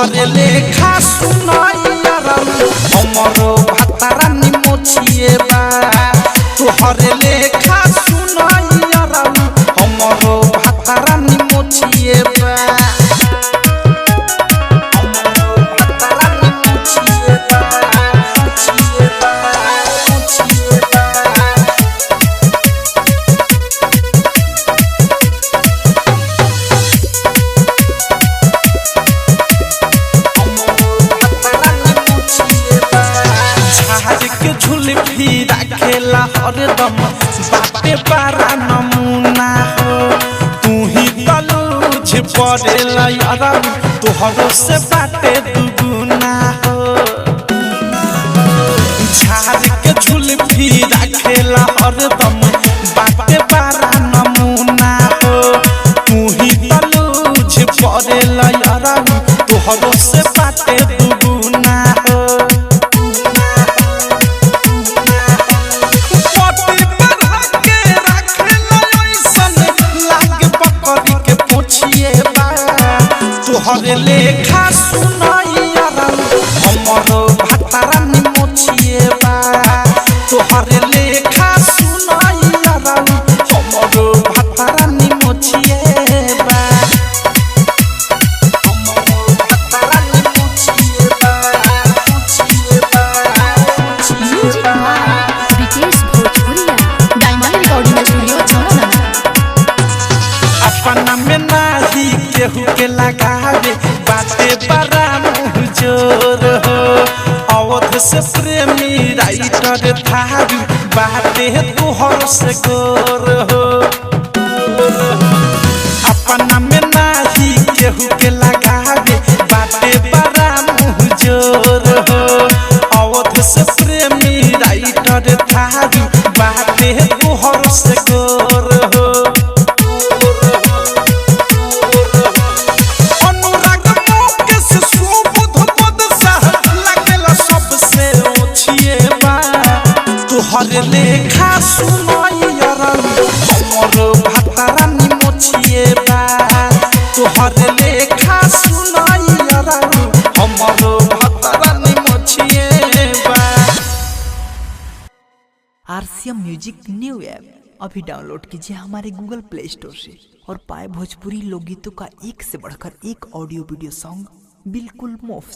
तुहरे लेखा सुनाइयारा हमरो भतारा निमोछिए बा तुहरे लेखा सुनाइयारा हमरो भतारा निमोछिए बा झुलफी रखेला हरदम बाटे पारा नमूना हो तू ही तलूझ पड़ेला यारा तोहरो से बाटे दुगुना हो झाड़ के झुलफी रखेला हरदम बाटे पारा नमूना हो तू ही तलूझ पड़ेला यारा तोहरो से बाटे दुगुना हो तुहरे लेखा सुनाइयारा हमरो भतारा निमोछिए बा तुहरे लेखा सुनाइयारा हमरो भतारा निमोछिए बा हमरो भतारा निमोछिए बा विकेश भोजपुरिया डायमंड रिकॉर्डिंग स्टूडियो छाना अपना में नाही केहू के लगावे बाटे बड़ा मुँह जोर हो अवध से प्रेमी राइटर थारू बाटे तुहर से गोर हो अपना में नाही केहू के लगावे बाटे बड़ा मुँह जोर हो अवध से प्रेमी राइटर थारू बाटे तुहर से गोर हो तुहरे लेखा सुनाइयारा हमरो भतारा निमोछिए बा तुहरे लेखा सुनाइयारा हमरो भतारा निमोछिए बा। आरसीएम म्यूजिक न्यू ऐप अभी डाउनलोड कीजिए हमारे गूगल प्ले स्टोर से और पाए भोजपुरी लोकगीतों का एक से बढ़कर एक ऑडियो वीडियो सॉन्ग बिल्कुल मुफ्त।